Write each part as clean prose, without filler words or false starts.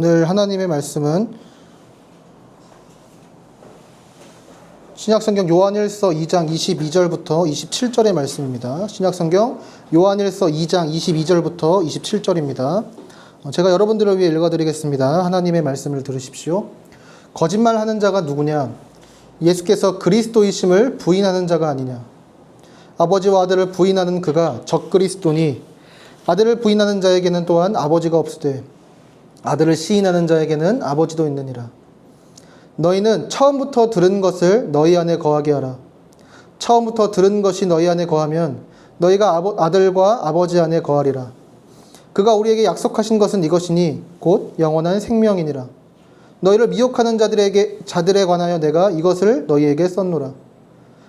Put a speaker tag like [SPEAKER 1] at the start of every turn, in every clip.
[SPEAKER 1] 오늘 하나님의 말씀은 신약성경 요한일서 2장 22절부터 27절의 말씀입니다. 신약성경 요한일서 2장 22절부터 27절입니다. 제가 여러분들을 위해 읽어드리겠습니다. 하나님의 말씀을 들으십시오. 거짓말하는 자가 누구냐? 예수께서 그리스도이심을 부인하는 자가 아니냐? 아버지와 아들을 부인하는 그가 적그리스도니 아들을 부인하는 자에게는 또한 아버지가 없으되 아들을 시인하는 자에게는 아버지도 있느니라. 너희는 처음부터 들은 것을 너희 안에 거하게 하라. 처음부터 들은 것이 너희 안에 거하면 너희가 아들과 아버지 안에 거하리라. 그가 우리에게 약속하신 것은 이것이니 곧 영원한 생명이니라. 너희를 미혹하는 자들에 관하여 내가 이것을 너희에게 썼노라.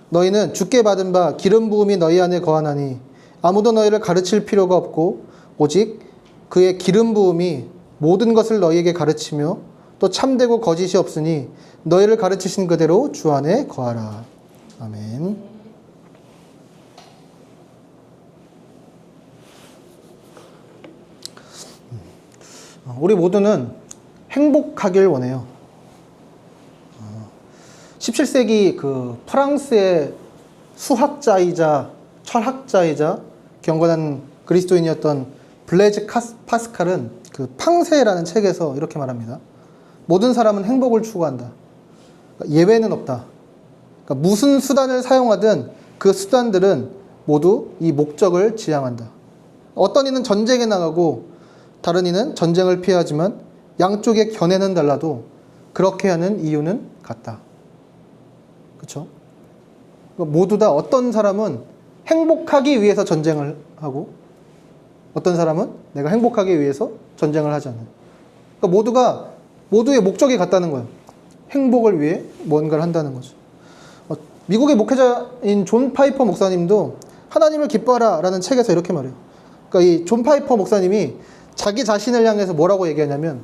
[SPEAKER 1] 너희는 주께 받은 바 기름 부음이 너희 안에 거하나니 아무도 너희를 가르칠 필요가 없고 오직 그의 기름 부음이 모든 것을 너희에게 가르치며 또 참되고 거짓이 없으니 너희를 가르치신 그대로 주 안에 거하라. 아멘. 우리 모두는 행복하길 원해요. 17세기 그 프랑스의 수학자이자 철학자이자 경건한 그리스도인이었던 블레즈 파스칼은 그 팡세라는 책에서 이렇게 말합니다. 모든 사람은 행복을 추구한다. 예외는 없다. 그러니까 무슨 수단을 사용하든 그 수단들은 모두 이 목적을 지향한다. 어떤 이는 전쟁에 나가고 다른 이는 전쟁을 피하지만 양쪽의 견해는 달라도 그렇게 하는 이유는 같다. 그렇죠? 모두 다 어떤 사람은 행복하기 위해서 전쟁을 하고 어떤 사람은 내가 행복하기 위해서 전쟁을 하지 않아요. 그러니까 모두의 목적이 같다는 거예요. 행복을 위해 뭔가를 한다는 거죠. 미국의 목회자인 존 파이퍼 목사님도 하나님을 기뻐하라 라는 책에서 이렇게 말해요. 그러니까 이 존 파이퍼 목사님이 자기 자신을 향해서 뭐라고 얘기하냐면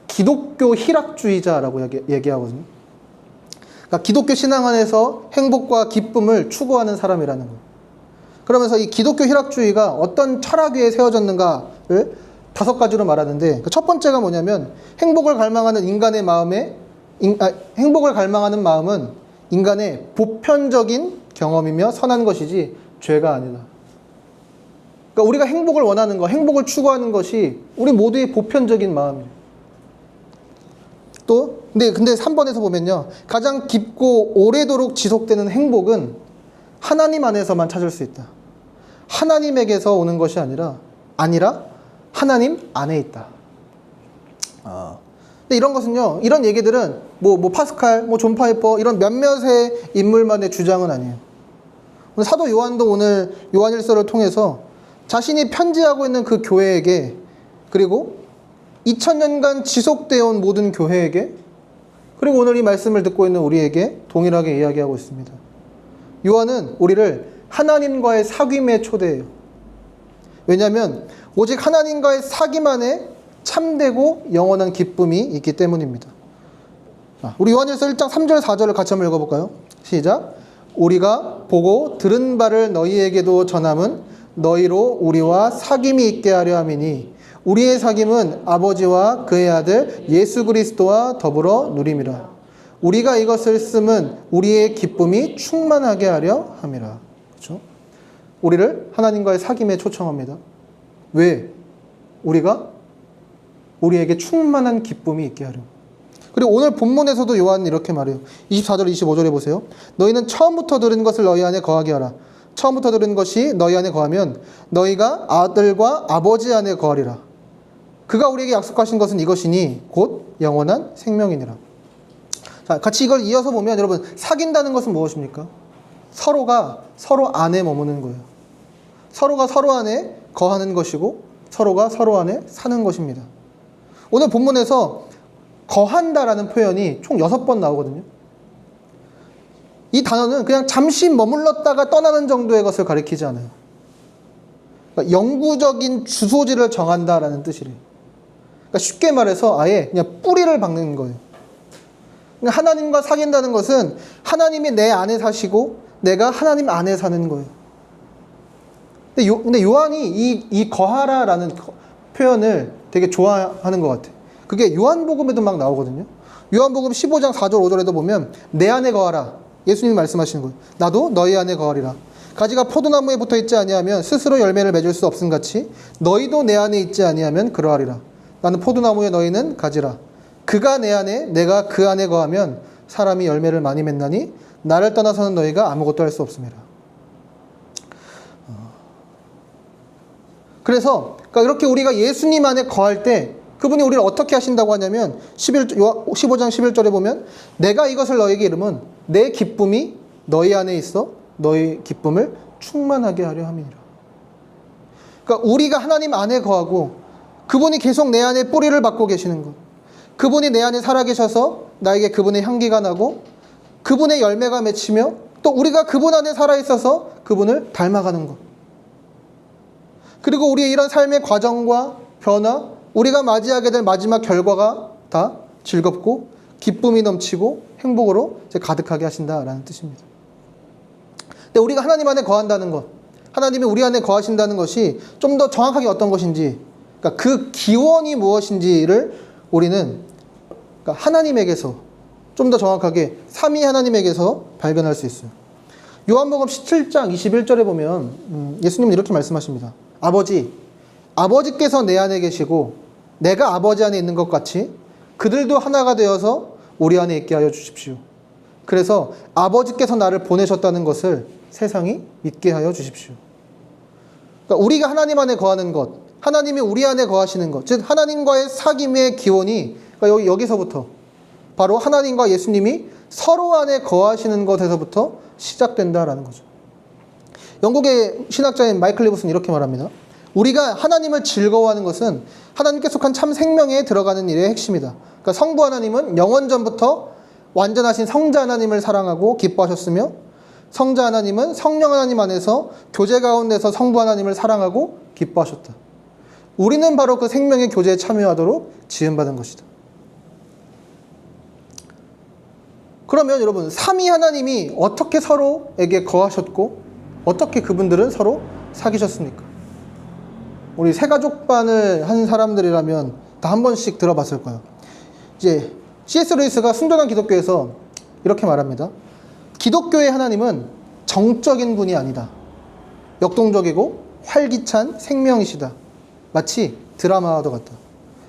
[SPEAKER 1] 기독교 희락주의자라고 얘기하거든요. 그러니까 기독교 신앙 안에서 행복과 기쁨을 추구하는 사람이라는 거예요. 그러면서 이 기독교 희락주의가 어떤 철학 위에 세워졌는가를 5가지로 말하는데 첫 번째가 뭐냐면 행복을 갈망하는 마음은 인간의 보편적인 경험이며 선한 것이지 죄가 아니다. 그러니까 우리가 행복을 원하는 것, 행복을 추구하는 것이 우리 모두의 보편적인 마음이에요. 또 근데 3번에서 보면요. 가장 깊고 오래도록 지속되는 행복은 하나님 안에서만 찾을 수 있다. 하나님에게서 오는 것이 아니라 하나님 안에 있다. 근데 이런 것은요, 이런 얘기들은 파스칼, 존 파이퍼 이런 몇몇의 인물만의 주장은 아니에요. 사도 요한도 오늘 요한일서를 통해서 자신이 편지하고 있는 그 교회에게 그리고 2000년간 지속되어 온 모든 교회에게 그리고 오늘 이 말씀을 듣고 있는 우리에게 동일하게 이야기하고 있습니다. 요한은 우리를 하나님과의 사귐에 초대해요. 왜냐하면 오직 하나님과의 사귐 안에 참되고 영원한 기쁨이 있기 때문입니다. 우리 요한일서 1장 3절 4절을 같이 한번 읽어볼까요? 시작. 우리가 보고 들은 바를 너희에게도 전함은 너희로 우리와 사귐이 있게 하려 함이니 우리의 사귐은 아버지와 그의 아들 예수 그리스도와 더불어 누림이라. 우리가 이것을 쓰면 우리의 기쁨이 충만하게 하려 함이라. 그렇죠? 우리를 하나님과의 사귐에 초청합니다. 왜? 우리에게 충만한 기쁨이 있게 하려. 그리고 오늘 본문에서도 요한은 이렇게 말해요. 24절 25절에 보세요. 너희는 처음부터 들은 것을 너희 안에 거하게 하라. 처음부터 들은 것이 너희 안에 거하면 너희가 아들과 아버지 안에 거하리라. 그가 우리에게 약속하신 것은 이것이니 곧 영원한 생명이니라. 자, 같이 이걸 이어서 보면 여러분, 사귄다는 것은 무엇입니까? 서로가 서로 안에 머무는 거예요. 서로가 서로 안에 거하는 것이고 서로가 서로 안에 사는 것입니다. 오늘 본문에서 거한다라는 표현이 총 6번 나오거든요. 이 단어는 그냥 잠시 머물렀다가 떠나는 정도의 것을 가리키지 않아요. 그러니까 영구적인 주소지를 정한다라는 뜻이래요. 그러니까 쉽게 말해서 아예 그냥 뿌리를 박는 거예요. 그러니까 하나님과 사귄다는 것은 하나님이 내 안에 사시고 내가 하나님 안에 사는 거예요. 근데 요한이 이 거하라라는 표현을 되게 좋아하는 것 같아요. 그게 요한복음에도 막 나오거든요. 요한복음 15장 4절 5절에도 보면 내 안에 거하라. 예수님이 말씀하시는 거예요. 나도 너희 안에 거하리라. 가지가 포도나무에 붙어 있지 아니하면 스스로 열매를 맺을 수 없음 같이 너희도 내 안에 있지 아니하면 그러하리라. 나는 포도나무에 너희는 가지라. 그가 내 안에 내가 그 안에 거하면 사람이 열매를 많이 맺나니 나를 떠나서는 너희가 아무것도 할 수 없음이라. 그래서 그러니까 이렇게 우리가 예수님 안에 거할 때 그분이 우리를 어떻게 하신다고 하냐면 15장 11절에 보면 내가 이것을 너에게 이름은 내 기쁨이 너희 안에 있어 너희 기쁨을 충만하게 하려 함이니라. 그러니까 우리가 하나님 안에 거하고 그분이 계속 내 안에 뿌리를 받고 계시는 것, 그분이 내 안에 살아계셔서 나에게 그분의 향기가 나고 그분의 열매가 맺히며 또 우리가 그분 안에 살아있어서 그분을 닮아가는 것, 그리고 우리의 이런 삶의 과정과 변화, 우리가 맞이하게 될 마지막 결과가 다 즐겁고 기쁨이 넘치고 행복으로 가득하게 하신다라는 뜻입니다. 근데 우리가 하나님 안에 거한다는 것, 하나님이 우리 안에 거하신다는 것이 좀 더 정확하게 어떤 것인지, 그러니까 그 기원이 무엇인지를 우리는 그러니까 하나님에게서 좀 더 정확하게 삼위 하나님에게서 발견할 수 있어요. 요한복음 17장 21절에 보면 예수님은 이렇게 말씀하십니다. 아버지께서 내 안에 계시고 내가 아버지 안에 있는 것 같이 그들도 하나가 되어서 우리 안에 있게 하여 주십시오. 그래서 아버지께서 나를 보내셨다는 것을 세상이 믿게 하여 주십시오. 그러니까 우리가 하나님 안에 거하는 것, 하나님이 우리 안에 거하시는 것, 즉 하나님과의 사귐의 기원이 그러니까 여기서부터 바로 하나님과 예수님이 서로 안에 거하시는 것에서부터 시작된다라는 거죠. 영국의 신학자인 마이클 리브스는 이렇게 말합니다. 우리가 하나님을 즐거워하는 것은 하나님께 속한 참 생명에 들어가는 일의 핵심이다. 그러니까 성부 하나님은 영원 전부터 완전하신 성자 하나님을 사랑하고 기뻐하셨으며 성자 하나님은 성령 하나님 안에서 교제 가운데서 성부 하나님을 사랑하고 기뻐하셨다. 우리는 바로 그 생명의 교제에 참여하도록 지음받은 것이다. 그러면 여러분, 삼위 하나님이 어떻게 서로에게 거하셨고 어떻게 그분들은 서로 사귀셨습니까? 우리 새가족반을 한 사람들이라면 다 한 번씩 들어봤을 거예요. 이제 C.S. 루이스가 순전한 기독교에서 이렇게 말합니다. 기독교의 하나님은 정적인 분이 아니다. 역동적이고 활기찬 생명이시다. 마치 드라마와도 같다.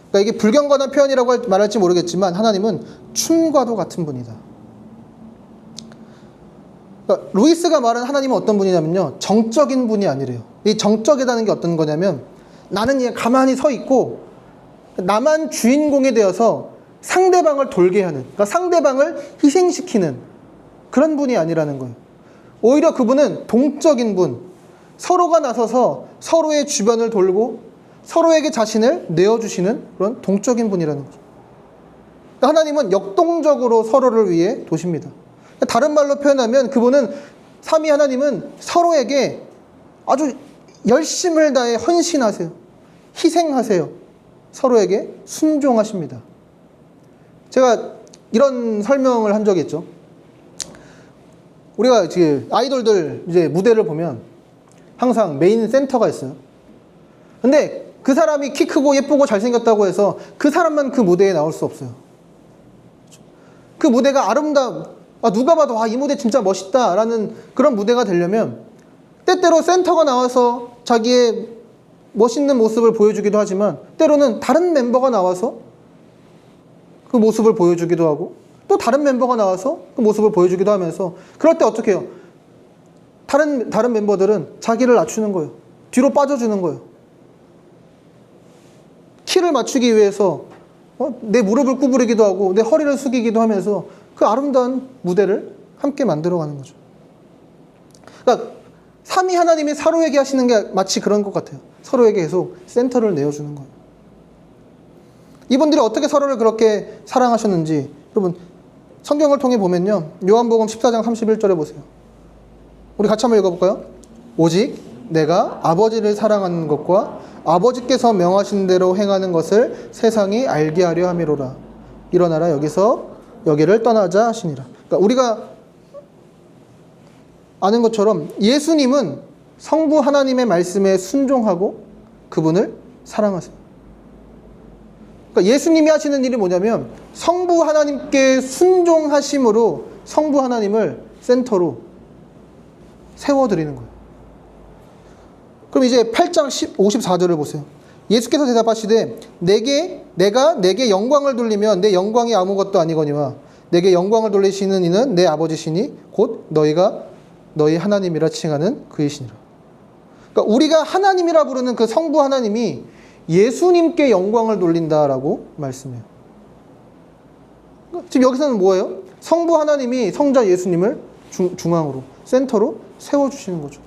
[SPEAKER 1] 그러니까 이게 불경건한 표현이라고 말할지 모르겠지만 하나님은 춤과도 같은 분이다. 그러니까 루이스가 말하는 하나님은 어떤 분이냐면요, 정적인 분이 아니래요. 이 정적이라는 게 어떤 거냐면 나는 그냥 가만히 서 있고 나만 주인공이 되어서 상대방을 돌게 하는, 그러니까 상대방을 희생시키는 그런 분이 아니라는 거예요. 오히려 그분은 동적인 분, 서로가 나서서 서로의 주변을 돌고 서로에게 자신을 내어주시는 그런 동적인 분이라는 거죠. 그러니까 하나님은 역동적으로 서로를 위해 도십니다. 다른 말로 표현하면 그분은, 삼위 하나님은 서로에게 아주 열심을 다해 헌신하세요. 희생하세요. 서로에게 순종하십니다. 제가 이런 설명을 한 적이 있죠. 우리가 이제 아이돌들 이제 무대를 보면 항상 메인 센터가 있어요. 근데 그 사람이 키 크고 예쁘고 잘생겼다고 해서 그 사람만 그 무대에 나올 수 없어요. 그 무대가 누가 봐도 이 무대 진짜 멋있다 라는 그런 무대가 되려면 때때로 센터가 나와서 자기의 멋있는 모습을 보여주기도 하지만 때로는 다른 멤버가 나와서 그 모습을 보여주기도 하고 또 다른 멤버가 나와서 그 모습을 보여주기도 하면서, 그럴 때 어떻게 해요? 다른 멤버들은 자기를 낮추는 거예요. 뒤로 빠져주는 거예요. 키를 맞추기 위해서 내 무릎을 구부리기도 하고 내 허리를 숙이기도 하면서 그 아름다운 무대를 함께 만들어가는 거죠. 그러니까 삼위 하나님이 서로에게 하시는 게 마치 그런 것 같아요. 서로에게 계속 센터를 내어주는 거예요. 이분들이 어떻게 서로를 그렇게 사랑하셨는지 여러분 성경을 통해 보면요, 요한복음 14장 31절에 보세요. 우리 같이 한번 읽어볼까요? 오직 내가 아버지를 사랑하는 것과 아버지께서 명하신 대로 행하는 것을 세상이 알게 하려 함이로라. 일어나라 여기를 떠나자 하시니라. 그러니까 우리가 아는 것처럼 예수님은 성부 하나님의 말씀에 순종하고 그분을 사랑하세요. 그러니까 그러니까 예수님이 하시는 일이 뭐냐면 성부 하나님께 순종하심으로 성부 하나님을 센터로 세워드리는 거예요. 그럼 이제 8장 54절을 보세요. 예수께서 대답하시되 내가 내게 영광을 돌리면 내 영광이 아무것도 아니거니와 내게 영광을 돌리시는 이는 내 아버지시니 곧 너희가 너희 하나님이라 칭하는 그이시니라. 그러니까 우리가 하나님이라 부르는 그 성부 하나님이 예수님께 영광을 돌린다라고 말씀해요. 지금 여기서는 뭐예요? 성부 하나님이 성자 예수님을 중앙으로 센터로 세워주시는 거죠.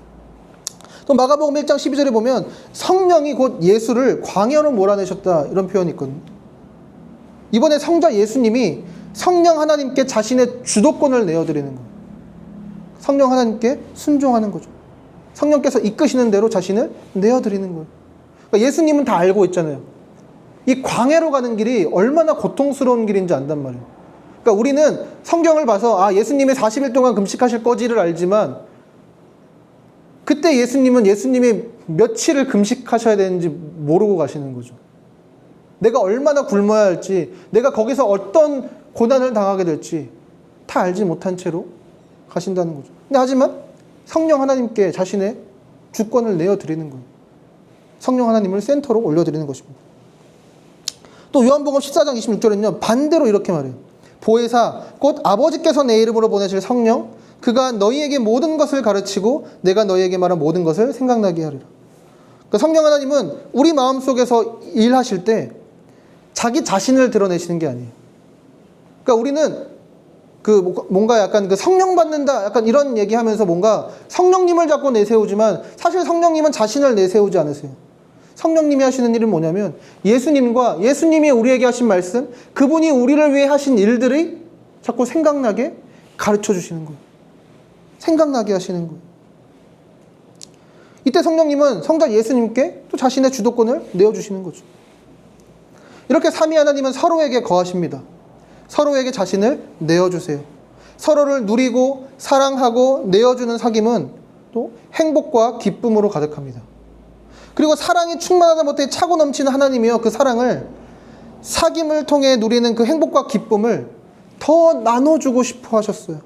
[SPEAKER 1] 또 마가복음 1장 12절에 보면 성령이 곧 예수를 광야로 몰아내셨다 이런 표현이 있거든요. 이번에 성자 예수님이 성령 하나님께 자신의 주도권을 내어드리는 거예요. 성령 하나님께 순종하는 거죠. 성령께서 이끄시는 대로 자신을 내어드리는 거예요. 그러니까 예수님은 다 알고 있잖아요. 이 광야로 가는 길이 얼마나 고통스러운 길인지 안단 말이에요. 그러니까 우리는 성경을 봐서 예수님이 40일 동안 금식하실 거지를 알지만 그때 예수님이 며칠을 금식하셔야 되는지 모르고 가시는 거죠. 내가 얼마나 굶어야 할지, 내가 거기서 어떤 고난을 당하게 될지 다 알지 못한 채로 가신다는 거죠. 근데 하지만 성령 하나님께 자신의 주권을 내어드리는 거예요. 성령 하나님을 센터로 올려드리는 것입니다. 또 요한복음 14장 26절에는요. 반대로 이렇게 말해요. 보혜사 곧 아버지께서 내 이름으로 보내실 성령 그가 너희에게 모든 것을 가르치고 내가 너희에게 말한 모든 것을 생각나게 하리라. 그러니까 성령 하나님은 우리 마음속에서 일하실 때 자기 자신을 드러내시는 게 아니에요. 그러니까 우리는 뭔가 약간 성령 받는다 약간 이런 얘기하면서 뭔가 성령님을 자꾸 내세우지만 사실 성령님은 자신을 내세우지 않으세요. 성령님이 하시는 일은 뭐냐면 예수님과 예수님이 우리에게 하신 말씀, 그분이 우리를 위해 하신 일들이 자꾸 생각나게 가르쳐 주시는 거예요. 생각나게 하시는 거예요. 이때 성령님은 성자 예수님께 또 자신의 주도권을 내어주시는 거죠. 이렇게 삼위 하나님은 서로에게 거하십니다. 서로에게 자신을 내어주세요. 서로를 누리고 사랑하고 내어주는 사귐은 또 행복과 기쁨으로 가득합니다. 그리고 사랑이 충만하다 못해 차고 넘치는 하나님이요, 그 사랑을 사귐을 통해 누리는 그 행복과 기쁨을 더 나눠주고 싶어 하셨어요.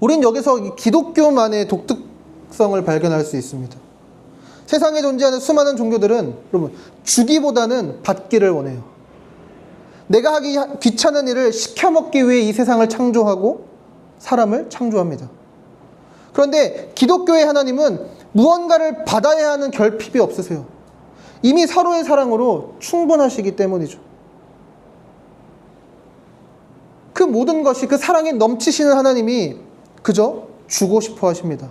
[SPEAKER 1] 우린 여기서 기독교만의 독특성을 발견할 수 있습니다. 세상에 존재하는 수많은 종교들은 여러분 주기보다는 받기를 원해요. 내가 하기 귀찮은 일을 시켜먹기 위해 이 세상을 창조하고 사람을 창조합니다. 그런데 기독교의 하나님은 무언가를 받아야 하는 결핍이 없으세요. 이미 서로의 사랑으로 충분하시기 때문이죠. 그 모든 것이 그 사랑에 넘치시는 하나님이 그저 주고 싶어 하십니다.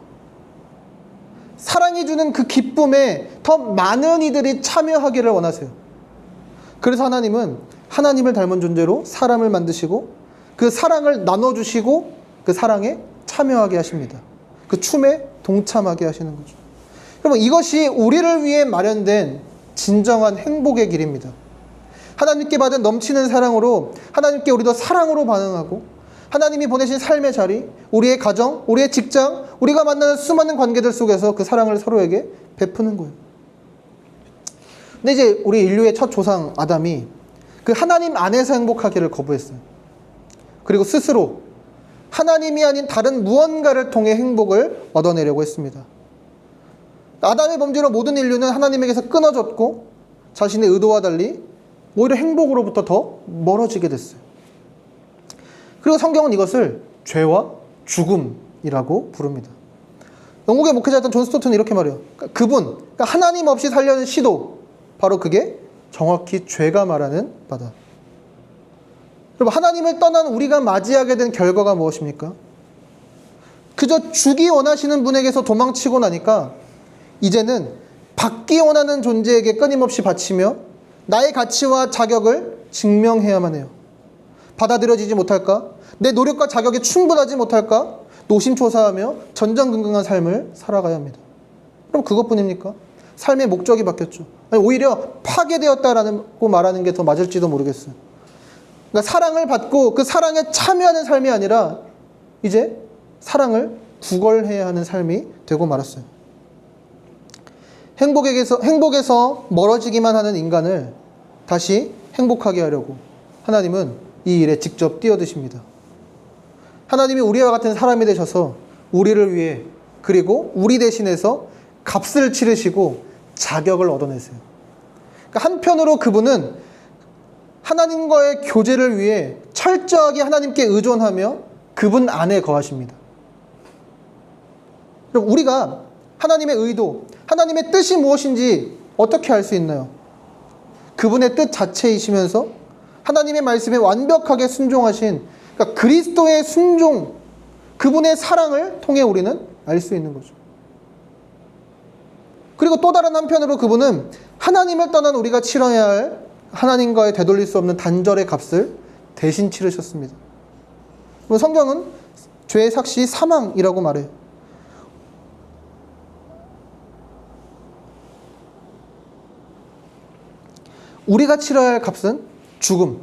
[SPEAKER 1] 사랑이 주는 그 기쁨에 더 많은 이들이 참여하기를 원하세요. 그래서 하나님은 하나님을 닮은 존재로 사람을 만드시고 그 사랑을 나눠주시고 그 사랑에 참여하게 하십니다. 그 춤에 동참하게 하시는 거죠. 여러분 이것이 우리를 위해 마련된 진정한 행복의 길입니다. 하나님께 받은 넘치는 사랑으로 하나님께 우리도 사랑으로 반응하고 하나님이 보내신 삶의 자리, 우리의 가정, 우리의 직장, 우리가 만나는 수많은 관계들 속에서 그 사랑을 서로에게 베푸는 거예요. 근데 이제 우리 인류의 첫 조상 아담이 그 하나님 안에서 행복하기를 거부했어요. 그리고 스스로 하나님이 아닌 다른 무언가를 통해 행복을 얻어내려고 했습니다. 아담의 범죄로 모든 인류는 하나님에게서 끊어졌고 자신의 의도와 달리 오히려 행복으로부터 더 멀어지게 됐어요. 그리고 성경은 이것을 죄와 죽음이라고 부릅니다. 영국의 목회자였던 존 스토튼은 이렇게 말해요. 그러니까 하나님 없이 살려는 시도, 바로 그게 정확히 죄가 말하는 바다. 여러분 하나님을 떠난 우리가 맞이하게 된 결과가 무엇입니까? 그저 주기 원하시는 분에게서 도망치고 나니까 이제는 받기 원하는 존재에게 끊임없이 바치며 나의 가치와 자격을 증명해야만 해요. 받아들여지지 못할까? 내 노력과 자격이 충분하지 못할까? 노심초사하며 전전긍긍한 삶을 살아가야 합니다. 그럼 그것뿐입니까? 삶의 목적이 바뀌었죠. 아니, 오히려 파괴되었다라고 말하는 게 더 맞을지도 모르겠어요. 그러니까 사랑을 받고 그 사랑에 참여하는 삶이 아니라 이제 사랑을 구걸해야 하는 삶이 되고 말았어요. 행복에서 멀어지기만 하는 인간을 다시 행복하게 하려고 하나님은 이 일에 직접 뛰어드십니다. 하나님이 우리와 같은 사람이 되셔서 우리를 위해 그리고 우리 대신해서 값을 치르시고 자격을 얻어내세요. 그러니까 한편으로 그분은 하나님과의 교제를 위해 철저하게 하나님께 의존하며 그분 안에 거하십니다. 그럼 우리가 하나님의 의도, 하나님의 뜻이 무엇인지 어떻게 알 수 있나요? 그분의 뜻 자체이시면서 하나님의 말씀에 완벽하게 순종하신, 그러니까 그리스도의 순종, 그분의 사랑을 통해 우리는 알 수 있는 거죠. 그리고 또 다른 한편으로 그분은 하나님을 떠난 우리가 치러야 할 하나님과의 되돌릴 수 없는 단절의 값을 대신 치르셨습니다. 성경은 죄의 삭시 사망이라고 말해요. 우리가 치러야 할 값은 죽음.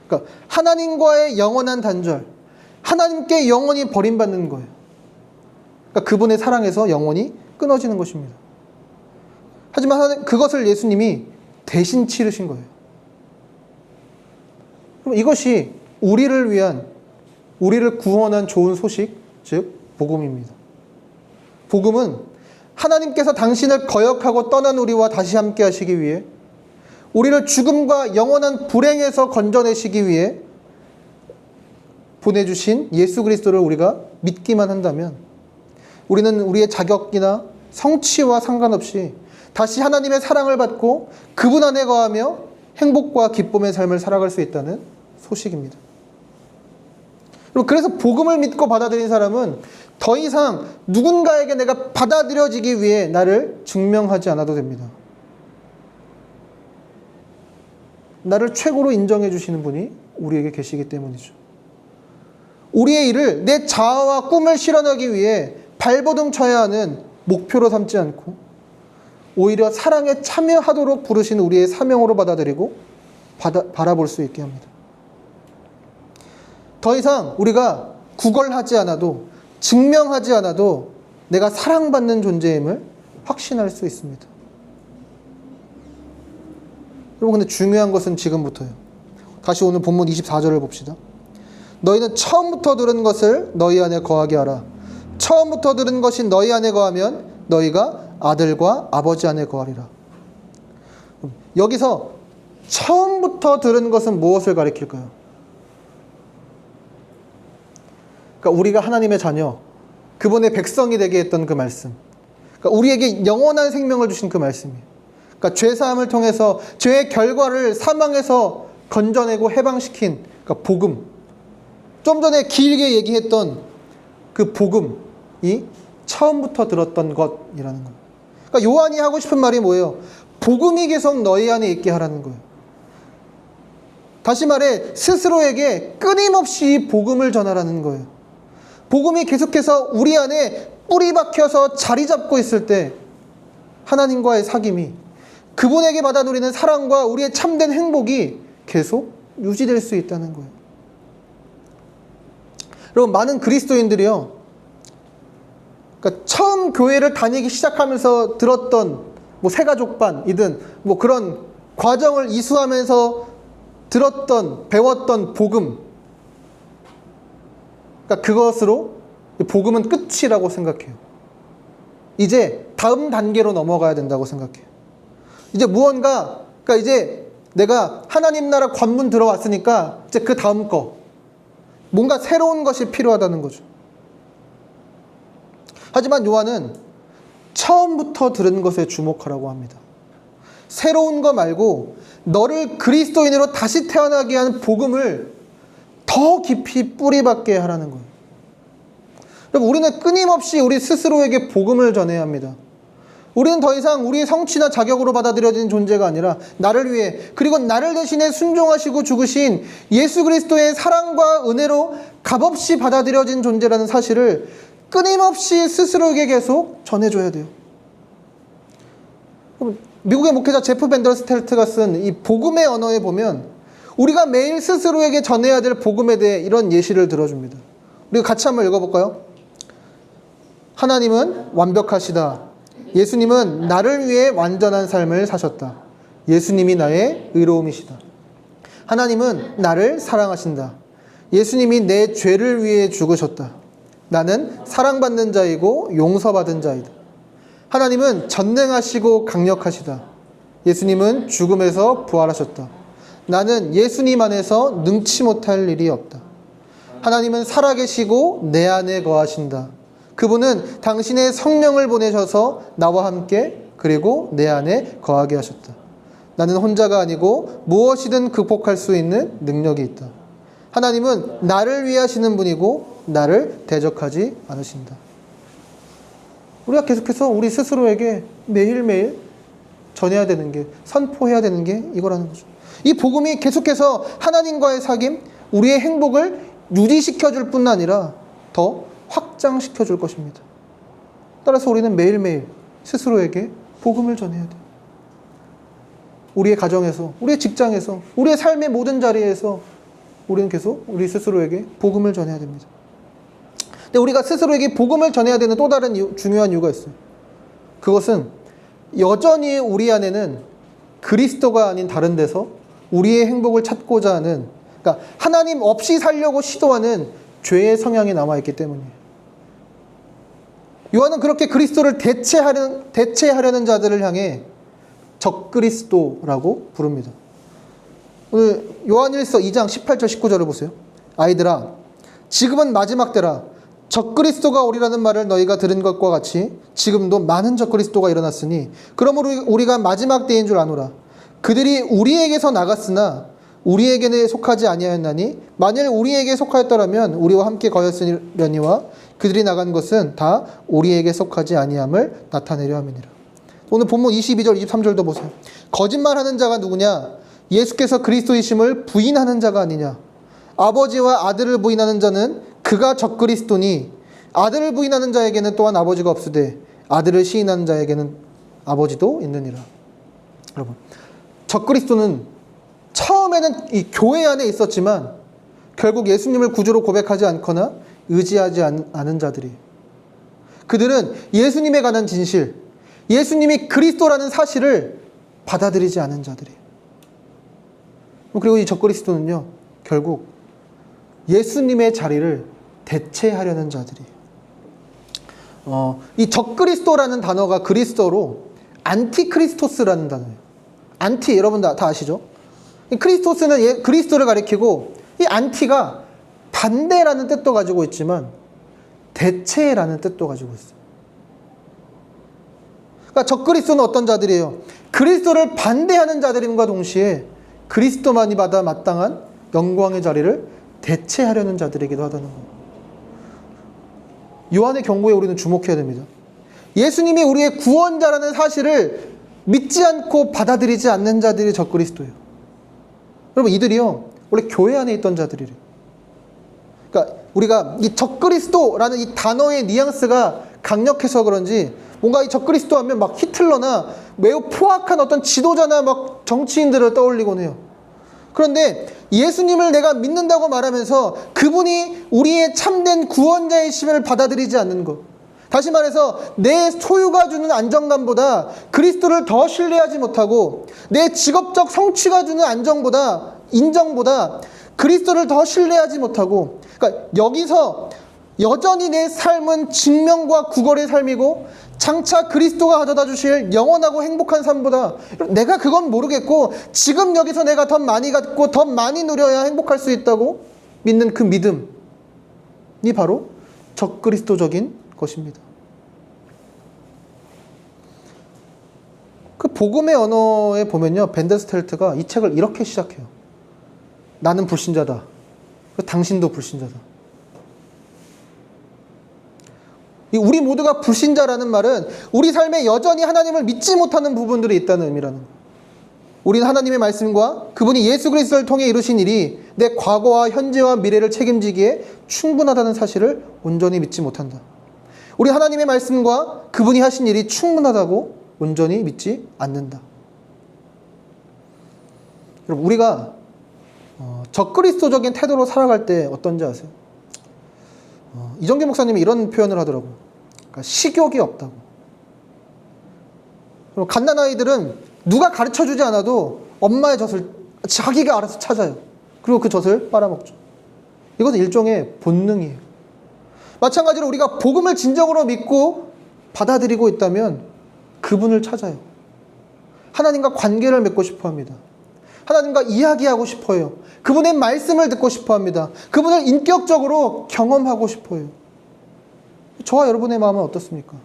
[SPEAKER 1] 그러니까 하나님과의 영원한 단절, 하나님께 영원히 버림받는 거예요. 그러니까 그분의 사랑에서 영원히 끊어지는 것입니다. 하지만 그것을 예수님이 대신 치르신 거예요. 그럼 이것이 우리를 위한, 우리를 구원한 좋은 소식, 즉 복음입니다. 복음은 하나님께서 당신을 거역하고 떠난 우리와 다시 함께 하시기 위해, 우리를 죽음과 영원한 불행에서 건져내시기 위해 보내주신 예수 그리스도를 우리가 믿기만 한다면 우리는 우리의 자격이나 성취와 상관없이 다시 하나님의 사랑을 받고 그분 안에 거하며 행복과 기쁨의 삶을 살아갈 수 있다는 소식입니다. 그래서 복음을 믿고 받아들인 사람은 더 이상 누군가에게 내가 받아들여지기 위해 나를 증명하지 않아도 됩니다. 나를 최고로 인정해 주시는 분이 우리에게 계시기 때문이죠. 우리의 일을 내 자아와 꿈을 실현하기 위해 발버둥 쳐야 하는 목표로 삼지 않고 오히려 사랑에 참여하도록 부르신 우리의 사명으로 받아들이고 바라볼 수 있게 합니다. 더 이상 우리가 구걸하지 않아도, 증명하지 않아도 내가 사랑받는 존재임을 확신할 수 있습니다. 여러분, 근데 중요한 것은 지금부터예요. 다시 오늘 본문 24절을 봅시다. 너희는 처음부터 들은 것을 너희 안에 거하게 하라. 처음부터 들은 것이 너희 안에 거하면 너희가 아들과 아버지 안에 거하리라. 여기서 처음부터 들은 것은 무엇을 가리킬까요? 그러니까 우리가 하나님의 자녀, 그분의 백성이 되게 했던 그 말씀, 그러니까 우리에게 영원한 생명을 주신 그 말씀이에요. 그러니까 죄사함을 통해서 죄의 결과를 사망에서 건져내고 해방시킨, 그러니까 복음. 좀 전에 길게 얘기했던 그 복음이 처음부터 들었던 것이라는 거예요. 그러니까 요한이 하고 싶은 말이 뭐예요? 복음이 계속 너희 안에 있게 하라는 거예요. 다시 말해 스스로에게 끊임없이 복음을 전하라는 거예요. 복음이 계속해서 우리 안에 뿌리 박혀서 자리 잡고 있을 때 하나님과의 사귐이, 그분에게 받아 누리는 사랑과 우리의 참된 행복이 계속 유지될 수 있다는 거예요. 여러분, 많은 그리스도인들이요, 그러니까 처음 교회를 다니기 시작하면서 들었던 새가족반이든 그런 과정을 이수하면서 들었던, 배웠던 복음, 그러니까 그것으로 복음은 끝이라고 생각해요. 이제 다음 단계로 넘어가야 된다고 생각해요. 이제 무언가, 그러니까 이제 내가 하나님 나라 관문 들어왔으니까 이제 그 다음 거, 뭔가 새로운 것이 필요하다는 거죠. 하지만 요한은 처음부터 들은 것에 주목하라고 합니다. 새로운 거 말고 너를 그리스도인으로 다시 태어나게 하는 복음을 더 깊이 뿌리박게 하라는 거예요. 여러분, 우리는 끊임없이 우리 스스로에게 복음을 전해야 합니다. 우리는 더 이상 우리의 성취나 자격으로 받아들여진 존재가 아니라 나를 위해, 그리고 나를 대신해 순종하시고 죽으신 예수 그리스도의 사랑과 은혜로 값없이 받아들여진 존재라는 사실을 끊임없이 스스로에게 계속 전해줘야 돼요. 미국의 목회자 제프 벤더스텔트가 쓴 이 복음의 언어에 보면 우리가 매일 스스로에게 전해야 될 복음에 대해 이런 예시를 들어줍니다. 우리가 같이 한번 읽어볼까요? 하나님은 완벽하시다. 예수님은 나를 위해 완전한 삶을 사셨다. 예수님이 나의 의로움이시다. 하나님은 나를 사랑하신다. 예수님이 내 죄를 위해 죽으셨다. 나는 사랑받는 자이고 용서받은 자이다. 하나님은 전능하시고 강력하시다. 예수님은 죽음에서 부활하셨다. 나는 예수님 안에서 능치 못할 일이 없다. 하나님은 살아계시고 내 안에 거하신다. 그분은 당신의 성령을 보내셔서 나와 함께 그리고 내 안에 거하게 하셨다. 나는 혼자가 아니고 무엇이든 극복할 수 있는 능력이 있다. 하나님은 나를 위하시는 분이고 나를 대적하지 않으신다. 우리가 계속해서 우리 스스로에게 매일매일 전해야 되는 게, 선포해야 되는 게 이거라는 거죠. 이 복음이 계속해서 하나님과의 사귐, 우리의 행복을 유지시켜 줄 뿐 아니라 더 확장시켜 줄 것입니다. 따라서 우리는 매일매일 스스로에게 복음을 전해야 돼요. 우리의 가정에서, 우리의 직장에서, 우리의 삶의 모든 자리에서 우리는 계속 우리 스스로에게 복음을 전해야 됩니다. 근데 우리가 스스로에게 복음을 전해야 되는 또 다른 중요한 이유가 있어요. 그것은 여전히 우리 안에는 그리스도가 아닌 다른 데서 우리의 행복을 찾고자 하는, 그러니까 하나님 없이 살려고 시도하는 죄의 성향이 남아있기 때문이에요. 요한은 그렇게 그리스도를 대체하려는 자들을 향해 적그리스도라고 부릅니다. 오늘 요한일서 2장 18절 19절을 보세요. 아이들아, 지금은 마지막 때라. 적그리스도가 오리라는 말을 너희가 들은 것과 같이 지금도 많은 적그리스도가 일어났으니 그러므로 우리가 마지막 때인 줄 아노라. 그들이 우리에게서 나갔으나 우리에게는 속하지 아니하였나니 만일 우리에게 속하였더라면 우리와 함께 거였으려니와 그들이 나간 것은 다 우리에게 속하지 아니함을 나타내려 함이니라. 오늘 본문 22절 23절도 보세요. 거짓말하는 자가 누구냐? 예수께서 그리스도이심을 부인하는 자가 아니냐? 아버지와 아들을 부인하는 자는 그가 적그리스도니 아들을 부인하는 자에게는 또한 아버지가 없으되 아들을 시인하는 자에게는 아버지도 있느니라. 여러분, 적그리스도는 처음에는 이 교회 안에 있었지만 결국 예수님을 구주로 고백하지 않거나 의지하지 않은 자들이, 그들은 예수님에 관한 진실, 예수님이 그리스도라는 사실을 받아들이지 않은 자들이에요. 그리고 이 적그리스도는요, 결국 예수님의 자리를 대체하려는 자들이에요. 이 적그리스도라는 단어가 그리스도로 안티크리스토스라는 단어예요. 안티, 여러분 다 아시죠? 이 크리스토스는 그리스도를 가리키고, 이 안티가 반대라는 뜻도 가지고 있지만 대체라는 뜻도 가지고 있어요. 그러니까 적그리스도는 어떤 자들이에요? 그리스도를 반대하는 자들임과 동시에 그리스도만이 받아 마땅한 영광의 자리를 대체하려는 자들이기도 하다는 거예요. 요한의 경고에 우리는 주목해야 됩니다. 예수님이 우리의 구원자라는 사실을 믿지 않고 받아들이지 않는 자들이 적그리스도예요. 여러분, 이들이요, 원래 교회 안에 있던 자들이래요. 그러니까 우리가 이 적그리스도라는 이 단어의 뉘앙스가 강력해서 그런지 뭔가 이 적그리스도 하면 막 히틀러나 매우 포악한 어떤 지도자나 막 정치인들을 떠올리곤 해요. 그런데 예수님을 내가 믿는다고 말하면서 그분이 우리의 참된 구원자이심을 받아들이지 않는 것, 다시 말해서 내 소유가 주는 안정감보다 그리스도를 더 신뢰하지 못하고 내 직업적 성취가 주는 인정보다 그리스도를 더 신뢰하지 못하고, 그러니까 여기서 여전히 내 삶은 직면과 구걸의 삶이고 장차 그리스도가 가져다 주실 영원하고 행복한 삶보다 내가 그건 모르겠고 지금 여기서 내가 더 많이 갖고 더 많이 누려야 행복할 수 있다고 믿는 그 믿음이 바로 적그리스도적인 것입니다. 그 복음의 언어에 보면요, 벤데스텔트가 이 책을 이렇게 시작해요. 나는 불신자다. 당신도 불신자다. 우리 모두가 불신자라는 말은 우리 삶에 여전히 하나님을 믿지 못하는 부분들이 있다는 의미라는 거예요. 우리는 하나님의 말씀과 그분이 예수 그리스도를 통해 이루신 일이 내 과거와 현재와 미래를 책임지기에 충분하다는 사실을 온전히 믿지 못한다. 우리 하나님의 말씀과 그분이 하신 일이 충분하다고 온전히 믿지 않는다. 여러분, 우리가 적그리스도적인 태도로 살아갈 때 어떤지 아세요? 이정규 목사님이 이런 표현을 하더라고요. 그러니까 식욕이 없다고. 갓난 아이들은 누가 가르쳐주지 않아도 엄마의 젖을 자기가 알아서 찾아요. 그리고 그 젖을 빨아먹죠. 이것은 일종의 본능이에요. 마찬가지로 우리가 복음을 진정으로 믿고 받아들이고 있다면 그분을 찾아요. 하나님과 관계를 맺고 싶어 합니다. 하나님과 이야기하고 싶어요. 그분의 말씀을 듣고 싶어 합니다. 그분을 인격적으로 경험하고 싶어요. 저와 여러분의 마음은 어떻습니까?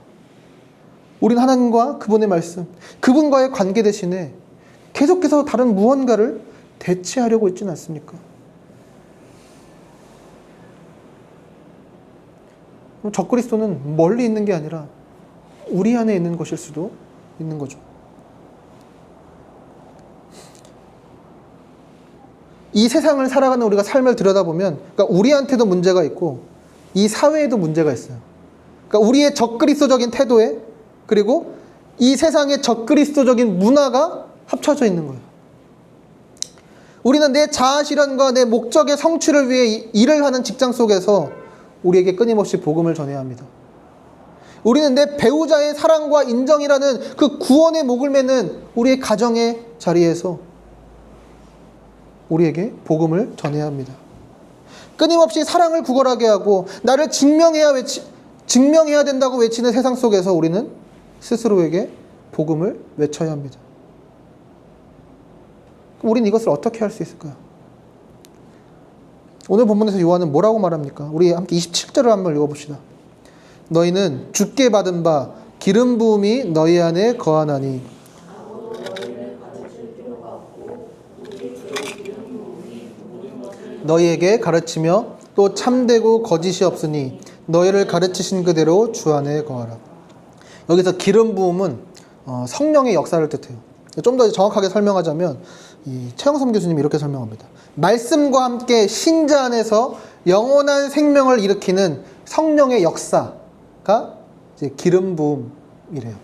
[SPEAKER 1] 우린 하나님과 그분의 말씀, 그분과의 관계 대신에 계속해서 다른 무언가를 대체하려고 있지는 않습니까? 적그리스도는 멀리 있는 게 아니라 우리 안에 있는 것일 수도 있는 거죠. 이 세상을 살아가는 우리가 삶을 들여다보면, 그러니까 우리한테도 문제가 있고 이 사회에도 문제가 있어요. 그러니까 우리의 적그리스도적인 태도에, 그리고 이 세상의 적그리스도적인 문화가 합쳐져 있는 거예요. 우리는 내 자아 실현과 내 목적의 성취를 위해 일을 하는 직장 속에서 우리에게 끊임없이 복음을 전해야 합니다. 우리는 내 배우자의 사랑과 인정이라는 그 구원의 목을 매는 우리의 가정의 자리에서 우리에게 복음을 전해야 합니다. 끊임없이 사랑을 구걸하게 하고 나를 증명해야 된다고 외치는 세상 속에서 우리는 스스로에게 복음을 외쳐야 합니다. 우린 이것을 어떻게 할 수 있을까요? 오늘 본문에서 요한은 뭐라고 말합니까? 우리 함께 27절을 한번 읽어봅시다. 너희는 주께 받은 바 기름 부음이 너희 안에 거하나니 너희에게 가르치며 또 참되고 거짓이 없으니 너희를 가르치신 그대로 주 안에 거하라. 여기서 기름 부음은 성령의 역사를 뜻해요. 좀 더 정확하게 설명하자면 최영삼 교수님이 이렇게 설명합니다. 말씀과 함께 신자 안에서 영원한 생명을 일으키는 성령의 역사가 이제 기름 부음이래요.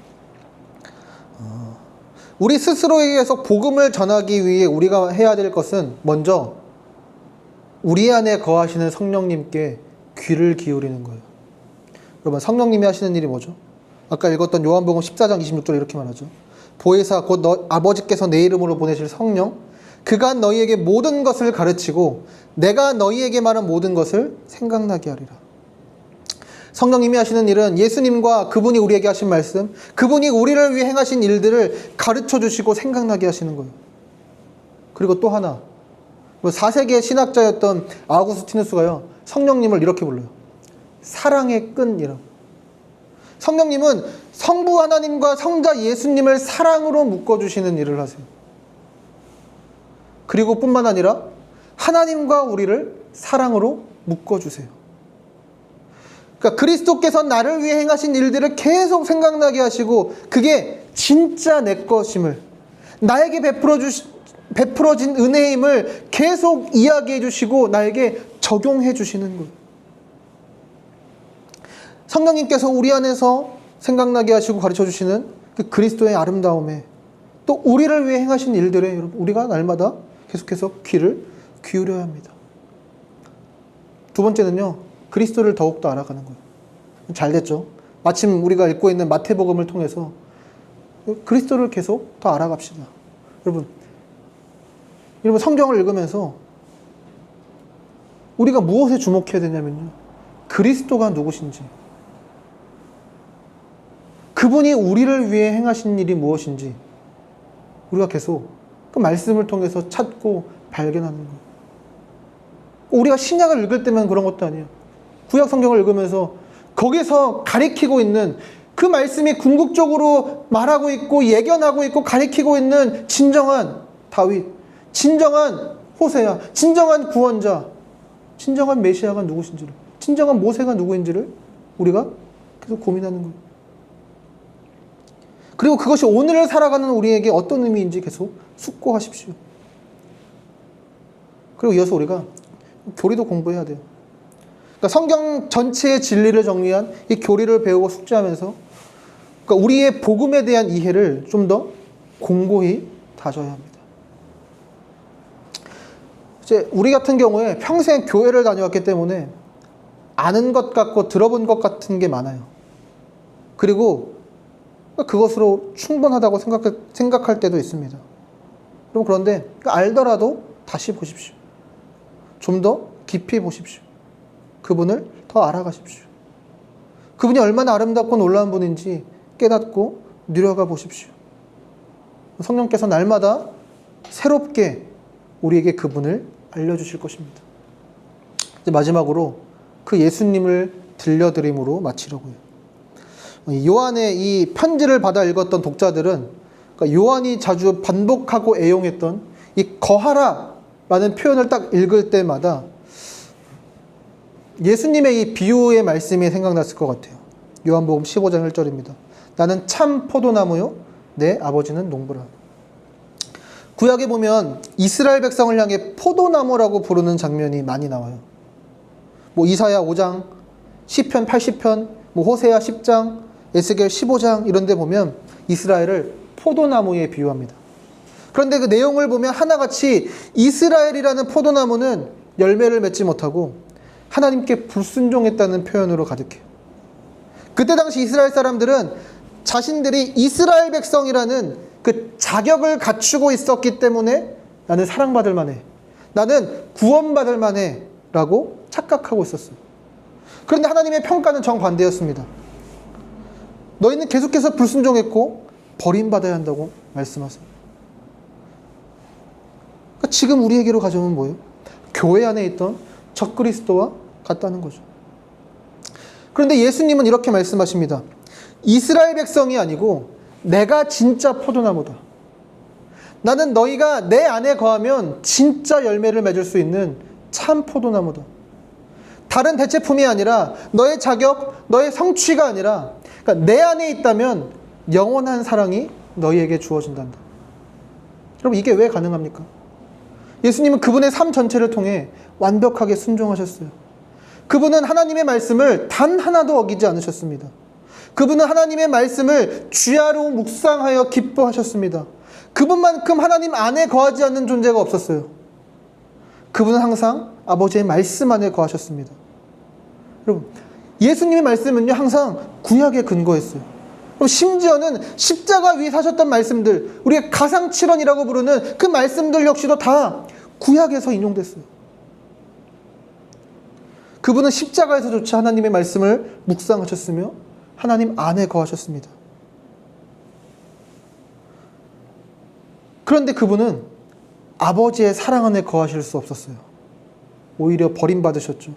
[SPEAKER 1] 우리 스스로에게서 복음을 전하기 위해 우리가 해야 될 것은 먼저 우리 안에 거하시는 성령님께 귀를 기울이는 거예요. 여러분, 성령님이 하시는 일이 뭐죠? 아까 읽었던 요한복음 14장 26절에 이렇게 말하죠. 보혜사 곧 아버지께서 내 이름으로 보내실 성령, 그가 너희에게 모든 것을 가르치고 내가 너희에게 말한 모든 것을 생각나게 하리라. 성령님이 하시는 일은 예수님과 그분이 우리에게 하신 말씀, 그분이 우리를 위해 행하신 일들을 가르쳐 주시고 생각나게 하시는 거예요. 그리고 또 하나, 4세기의 신학자였던 아우구스티누스가요, 성령님을 이렇게 불러요. 사랑의 끈이라고. 성령님은 성부 하나님과 성자 예수님을 사랑으로 묶어주시는 일을 하세요. 그리고 뿐만 아니라 하나님과 우리를 사랑으로 묶어주세요. 그러니까 그리스도께서 나를 위해 행하신 일들을 계속 생각나게 하시고 그게 진짜 내 것임을, 나에게 베풀어진 은혜임을 계속 이야기해 주시고 나에게 적용해 주시는 거예요. 성령님께서 우리 안에서 생각나게 하시고 가르쳐 주시는 그 그리스도의 아름다움에, 또 우리를 위해 행하신 일들에 여러분, 우리가 날마다 계속해서 귀를 기울여야 합니다. 두 번째는요, 그리스도를 더욱더 알아가는 거예요. 잘 됐죠? 마침 우리가 읽고 있는 마태복음을 통해서 그리스도를 계속 더 알아갑시다. 여러분 성경을 읽으면서 우리가 무엇에 주목해야 되냐면요, 그리스도가 누구신지, 그분이 우리를 위해 행하신 일이 무엇인지 우리가 계속 그 말씀을 통해서 찾고 발견하는 거예요. 우리가 신약을 읽을 때만 그런 것도 아니에요. 구약 성경을 읽으면서 거기서 가리키고 있는 그 말씀이 궁극적으로 말하고 있고 예견하고 있고 가리키고 있는 진정한 다윗, 진정한 호세아, 진정한 구원자, 진정한 메시아가 누구신지를, 진정한 모세가 누구인지를 우리가 계속 고민하는 거예요. 그리고 그것이 오늘을 살아가는 우리에게 어떤 의미인지 계속 숙고하십시오. 그리고 이어서 우리가 교리도 공부해야 돼요. 그러니까 성경 전체의 진리를 정리한 이 교리를 배우고 숙지하면서, 그러니까 우리의 복음에 대한 이해를 좀 더 공고히 다져야 합니다. 이제 우리 같은 경우에 평생 교회를 다녀왔기 때문에 아는 것 같고 들어본 것 같은 게 많아요. 그리고 그것으로 충분하다고 생각할 때도 있습니다. 그럼 그런데 알더라도 다시 보십시오. 좀 더 깊이 보십시오. 그분을 더 알아가십시오. 그분이 얼마나 아름답고 놀라운 분인지 깨닫고 누려가 보십시오. 성령께서 날마다 새롭게 우리에게 그분을 알려주실 것입니다. 이제 마지막으로 그 예수님을 들려드림으로 마치려고요. 요한의 이 편지를 받아 읽었던 독자들은, 그러니까 요한이 자주 반복하고 애용했던 이 거하라 라는 표현을 딱 읽을 때마다 예수님의 이 비유의 말씀이 생각났을 것 같아요. 요한복음 15장 1절입니다. 나는 참 포도나무요 내 아버지는 농부라. 구약에 보면 이스라엘 백성을 향해 포도나무라고 부르는 장면이 많이 나와요. 뭐 이사야 5장, 시편 80편, 뭐 호세아 10장, 에스겔 15장 이런 데 보면 이스라엘을 포도나무에 비유합니다. 그런데 그 내용을 보면 하나같이 이스라엘이라는 포도나무는 열매를 맺지 못하고 하나님께 불순종했다는 표현으로 가득해요. 그때 당시 이스라엘 사람들은 자신들이 이스라엘 백성이라는 그 자격을 갖추고 있었기 때문에 나는 사랑받을 만해, 나는 구원받을 만해 라고 착각하고 있었어요. 그런데 하나님의 평가는 정반대였습니다. 너희는 계속해서 불순종했고 버림받아야 한다고 말씀하세요. 그러니까 지금 우리에게로 가져오면 뭐예요? 교회 안에 있던 적그리스도와 같다는 거죠. 그런데 예수님은 이렇게 말씀하십니다. 이스라엘 백성이 아니고 내가 진짜 포도나무다. 나는 너희가 내 안에 거하면 진짜 열매를 맺을 수 있는 참 포도나무다. 다른 대체품이 아니라 너의 자격, 너의 성취가 아니라, 그러니까 내 안에 있다면 영원한 사랑이 너희에게 주어진단다. 여러분, 이게 왜 가능합니까? 예수님은 그분의 삶 전체를 통해 완벽하게 순종하셨어요. 그분은 하나님의 말씀을 단 하나도 어기지 않으셨습니다. 그분은 하나님의 말씀을 주야로 묵상하여 기뻐하셨습니다. 그분만큼 하나님 안에 거하지 않는 존재가 없었어요. 그분은 항상 아버지의 말씀 안에 거하셨습니다. 여러분, 예수님의 말씀은요 항상 구약에 근거했어요. 심지어는 십자가 위에 사셨던 말씀들, 우리가 가상칠언이라고 부르는 그 말씀들 역시도 다 구약에서 인용됐어요. 그분은 십자가에서조차 하나님의 말씀을 묵상하셨으며 하나님 안에 거하셨습니다. 그런데 그분은 아버지의 사랑 안에 거하실 수 없었어요. 오히려 버림받으셨죠.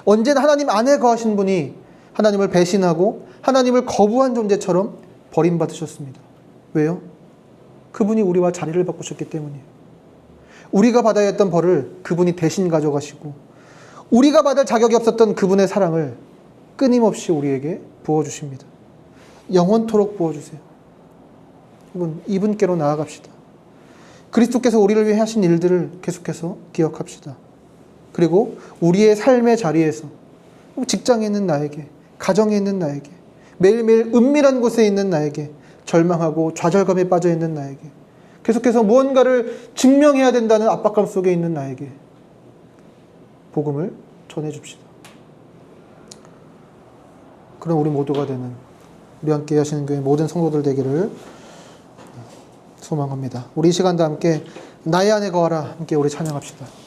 [SPEAKER 1] 언제나 하나님 안에 거하신 분이 하나님을 배신하고 하나님을 거부한 존재처럼 버림받으셨습니다. 왜요? 그분이 우리와 자리를 바꾸셨기 때문이에요. 우리가 받아야 했던 벌을 그분이 대신 가져가시고 우리가 받을 자격이 없었던 그분의 사랑을 끊임없이 우리에게 부어주십니다. 영원토록 부어주세요. 이분께로 나아갑시다. 그리스도께서 우리를 위해 하신 일들을 계속해서 기억합시다. 그리고 우리의 삶의 자리에서, 직장에 있는 나에게, 가정에 있는 나에게, 매일매일 은밀한 곳에 있는 나에게, 절망하고 좌절감에 빠져 있는 나에게, 계속해서 무언가를 증명해야 된다는 압박감 속에 있는 나에게 복음을 전해줍시다. 그런 우리 모두가 되는, 우리 함께 하시는 교회 모든 성도들 되기를 소망합니다. 우리 이 시간도 함께 나의 안에 거하라 함께 우리 찬양합시다.